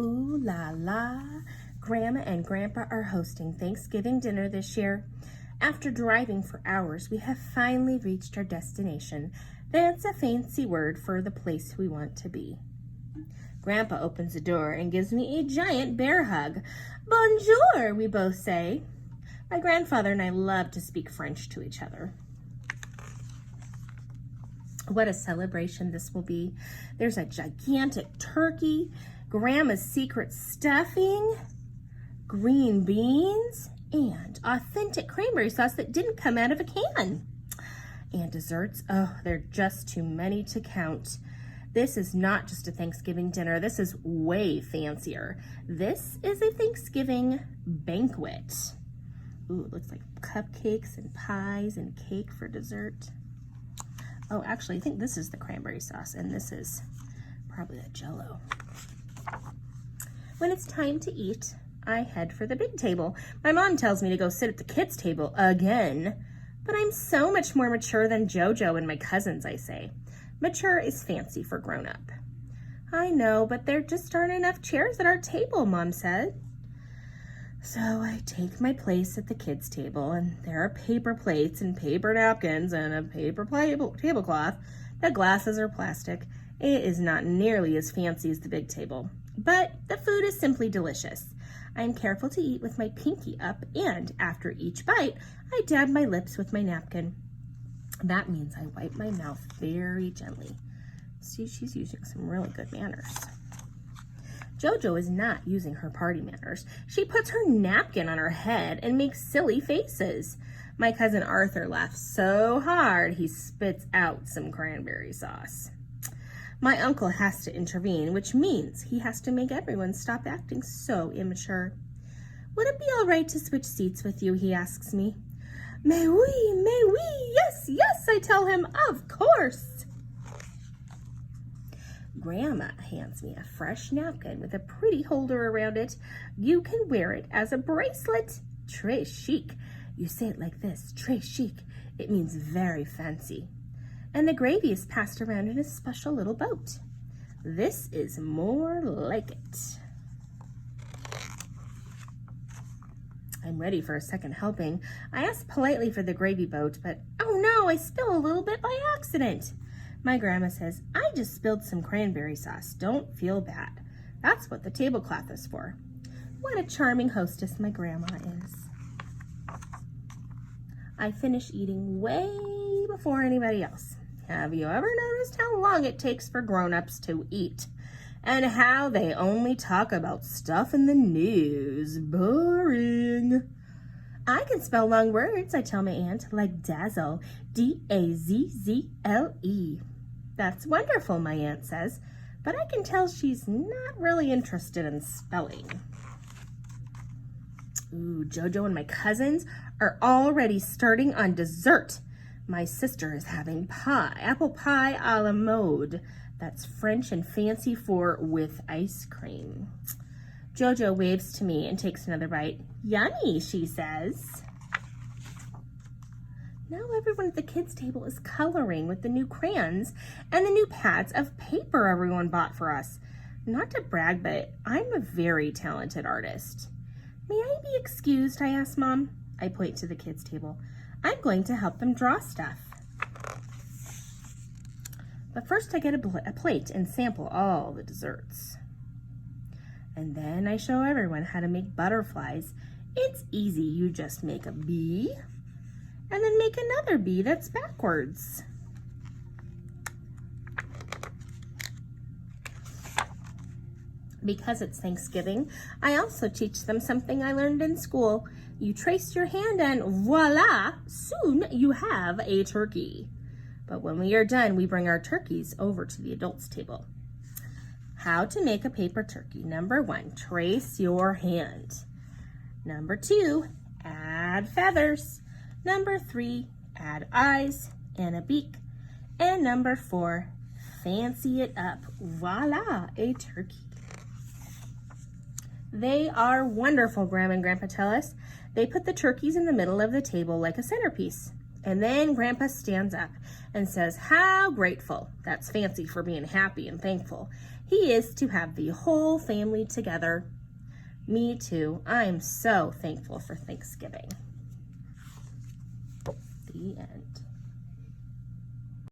Ooh la la, Grandma and Grandpa are hosting Thanksgiving dinner this year. After driving for hours, we have finally reached our destination. That's a fancy word for the place we want to be. Grandpa opens the door and gives me a giant bear hug. Bonjour, we both say. My grandfather and I love to speak French to each other. What a celebration this will be. There's a gigantic turkey, Grandma's secret stuffing, green beans, and authentic cranberry sauce that didn't come out of a can. And desserts, oh, they're just too many to count. This is not just a Thanksgiving dinner. This is way fancier. This is a Thanksgiving banquet. Ooh, it looks like cupcakes and pies and cake for dessert. Oh, actually, I think this is the cranberry sauce, and this is probably the Jell-O. When it's time to eat, I head for the big table. My mom tells me to go sit at the kids' table again, but I'm so much more mature than JoJo and my cousins, I say. Mature is fancy for grown-up. I know, but there just aren't enough chairs at our table, Mom said. So I take my place at the kids' table, and there are paper plates and paper napkins and a paper tablecloth. The glasses are plastic. It is not nearly as fancy as the big table, but the food is simply delicious. I'm careful to eat with my pinky up, and after each bite, I dab my lips with my napkin. That means I wipe my mouth very gently. See, she's using some really good manners. JoJo is not using her party manners. She puts her napkin on her head and makes silly faces. My cousin Arthur laughs so hard he spits out some cranberry sauce. My uncle has to intervene, which means he has to make everyone stop acting so immature. Would it be all right to switch seats with you, he asks me. Mais oui, yes, I tell him, of course. Grandma hands me a fresh napkin with a pretty holder around it. You can wear it as a bracelet. Très chic. You say it like this, très chic. It means very fancy. And the gravy is passed around in a special little boat. This is more like it. I'm ready for a second helping. I ask politely for the gravy boat, but oh no, I spill a little bit by accident. My grandma says, I just spilled some cranberry sauce. Don't feel bad. That's what the tablecloth is for. What a charming hostess my grandma is. I finish eating way before anybody else. Have you ever noticed how long it takes for grown-ups to eat? And how they only talk about stuff in the news? Boring. I can spell long words, I tell my aunt, like dazzle, D-A-Z-Z-L-E. That's wonderful, my aunt says, but I can tell she's not really interested in spelling. Ooh, JoJo and my cousins are already starting on dessert. My sister is having pie, apple pie a la mode. That's French and fancy for with ice cream. JoJo waves to me and takes another bite. Yummy, she says. Now everyone at the kids' table is coloring with the new crayons and the new pads of paper everyone bought for us. Not to brag, but I'm a very talented artist. May I be excused, I ask Mom. I point to the kids' table. I'm going to help them draw stuff. But first I get a plate and sample all the desserts. And then I show everyone how to make butterflies. It's easy, you just make a bee and then make another bee that's backwards. Because it's Thanksgiving, I also teach them something I learned in school. You trace your hand and voila, soon you have a turkey. But when we are done, we bring our turkeys over to the adults' table. How to make a paper turkey. Number 1, trace your hand. Number 2, add feathers. Number 3, add eyes and a beak. And number 4, fancy it up. Voila, a turkey. They are wonderful, Grandma and Grandpa tell us. They put the turkeys in the middle of the table like a centerpiece. And then Grandpa stands up and says how grateful, that's fancy for being happy and thankful, he is to have the whole family together. Me too. I'm so thankful for Thanksgiving. The end.